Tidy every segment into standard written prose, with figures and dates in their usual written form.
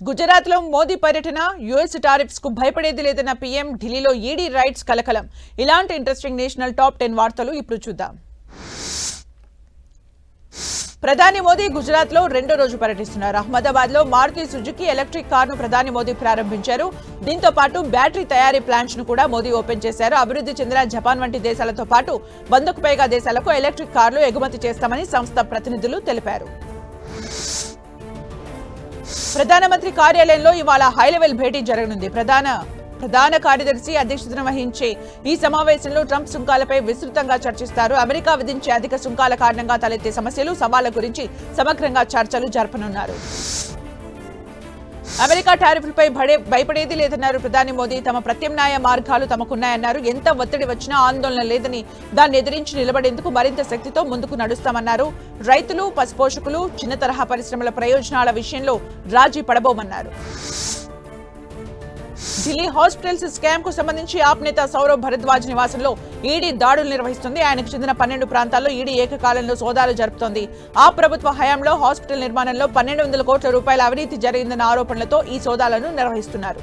గుజరాత్ లో మోదీ పర్యటన US tariffs కు భయపడేది లేదన్న పీఎం ఢిల్లీలో ఈడీ రైట్స్ కలకలం ఇలాంటి ఇంట్రెస్టింగ్ నేషనల్ టాప్ 10 వార్తలు ఇప్పుడు చూద్దాం ప్రధాని మోదీ గుజరాత్ లో రెండో రోజు పర్యటిస్తున్నారు అహ్మదాబాద్ లో మారుతి సుజుకి ఎలక్ట్రిక్ కార్ ను ప్రధాని మోదీ ప్రారంభించారు దీంతో పాటు బ్యాటరీ తయారీ ప్లాంట్స్ ను కూడా మోదీ ఓపెన్ చేశారు అభివృద్ధి చెందిన జపాన్ వంటి దేశాలతో పాటు 100కు పైగా దేశాలకు ఎలక్ట్రిక్ కార్లు ఎగుమతి చేస్తామని సంస్థ ప్రతినిధులు తెలిపారు ప్రధానమంత్రి కార్యాలయంలో ఇవాళ హై లెవెల్ భేటీ జరగనుంది ప్రధాన కార్యదర్శి అధ్యక్షతన వహించే ఈ సమావేశంలో ట్రంప్ సుంకాలపై విస్తృతంగా చర్చిస్తారు అమెరికా విధించే అధిక సుంకాల కారణంగా తలెత్తే సమస్యలు సవాళ్ల గురించి సమగ్రంగా చర్చలు జరపనున్నారు అమెరికా టారిఫ్లపై భయపడేది లేదన్నారు ప్రధాని మోదీ తమ ప్రత్యామ్నాయ మార్గాలు తమకున్నాయన్నారు ఎంత ఒత్తిడి వచ్చినా ఆందోళన లేదని దాన్ని ఎదిరించి నిలబడేందుకు మరింత శక్తితో ముందుకు నడుస్తామన్నారు రైతులు పశుపోషకులు చిన్న తరహా పరిశ్రమల ప్రయోజనాల విషయంలో రాజీ పడబోమన్నారు ఢిల్లీ హాస్పిటల్స్ స్కామ్ కు సంబంధించి ఆప్ నేత సౌరవ్ భరద్వాజ్ నివాసంలో ఈడీ దాడులు నిర్వహిస్తుంది ఆయనకు చెందిన 12 ప్రాంతాల్లో ఈడీ ఏకకాలంలో సోదాలు జరుపుతోంది ఆ ప్రభుత్వ హయాంలో హాస్పిటల్ నిర్మాణంలో 1200 కోట్ల రూపాయల అవినీతి జరిగిందన్న ఆరోపణలతో ఈ సోదాలను నిర్వహిస్తున్నారు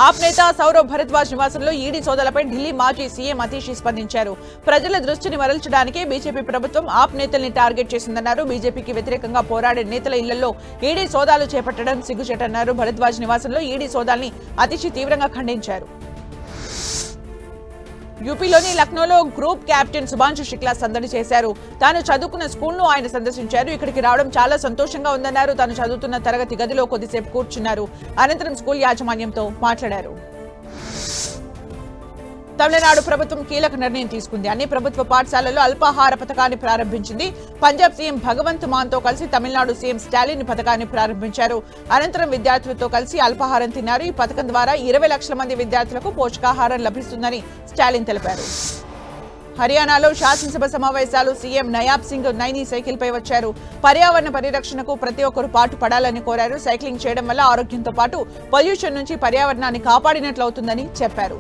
ఆప్ నేత సౌరవ్ భరద్వాజ్ నివాసంలో ఈడీ సోదాలపై ఢిల్లీ మాజీ సీఎం అతీషి స్పందించారు ప్రజల దృష్టిని మరల్చడానికి బీజేపీ ప్రభుత్వం ఆప్ నేతల్ని టార్గెట్ చేసిందన్నారు బీజేపీకి వ్యతిరేకంగా పోరాడే నేతల ఇళ్లలో ఈడీ సోదాలు చేపట్టడం సిగ్గుచేటన్నారు భరద్వాజ్ నివాసంలో ఈడీ సోదాల్ని అతీషి తీవ్రంగా ఖండించారు యూపీలోని లక్నోలో గ్రూప్ కెప్టెన్ శుభాంశు శుక్లా సందడి చేశారు తాను చదువుకున్న స్కూల్ను ఆయన సందర్శించారు ఇక్కడికి రావడం చాలా సంతోషంగా ఉందన్నారు తాను చదువుతున్న తరగతి గదిలో కొద్దిసేపు కూర్చున్నారు అనంతరం స్కూల్ యాజమాన్యంతో మాట్లాడారు తమిళనాడు ప్రభుత్వం కీలక నిర్ణయం తీసుకుంది అన్ని ప్రభుత్వ పాఠశాలల్లో అల్పాహార పథకాన్ని ప్రారంభించింది పంజాబ్ సీఎం భగవంత్ మాన్తో కలిసి తమిళనాడు సీఎం స్టాలిన్ పథకాన్ని ప్రారంభించారు అనంతరం విద్యార్థులతో కలిసి అల్పాహారం తిన్నారు ఈ పథకం ద్వారా 20 లక్షల మంది విద్యార్థులకు పోషకాహారం లభిస్తుందని స్టాలిన్ తెలిపారు హర్యానాలో శాసనసభ సమావేశాలు సీఎం నయాబ్ సింగ్ నైనీ సైకిల్ పై వచ్చారు పర్యావరణ పరిరక్షణకు ప్రతి ఒక్కరూ పాటు పడాలని కోరారు సైక్లింగ్ చేయడం వల్ల ఆరోగ్యంతో పాటు పొల్యూషన్ నుంచి పర్యావరణాన్ని కాపాడినట్లు అవుతుందని చెప్పారు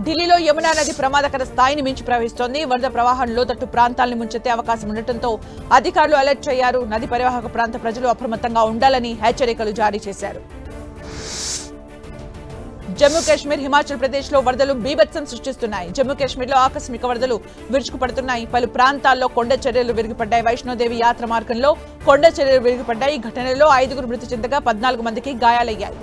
ఢిల్లీలో యమునా నది ప్రమాదకర స్థాయిని మించి ప్రవహిస్తోంది వరద ప్రవాహం లోతట్టు ప్రాంతాలను ముంచెత్తే అవకాశం ఉండటంతో అధికారులు అలర్ట్ అయ్యారు నది పరివాహక ప్రాంత ప్రజలు అప్రమత్తంగా ఉండాలని హెచ్చరికలు జారీ చేశారు జమ్మూ కాశ్మీర్ హిమాచల్ ప్రదేశ్ లో వరదలు బీభత్సం సృష్టిస్తున్నాయి జమ్మూ కాశ్మీర్ లో ఆకస్మిక వరదలు విరుచుకుపడుతున్నాయి పలు ప్రాంతాల్లో కొండ చర్యలు విరిగిపడ్డాయి వైష్ణోదేవి యాత్ర మార్గంలో కొండ చర్యలు విరిగిపడ్డాయి ఈ ఘటనలో 5గురు మృతి చెందగా 14 మందికి గాయాలయ్యాయి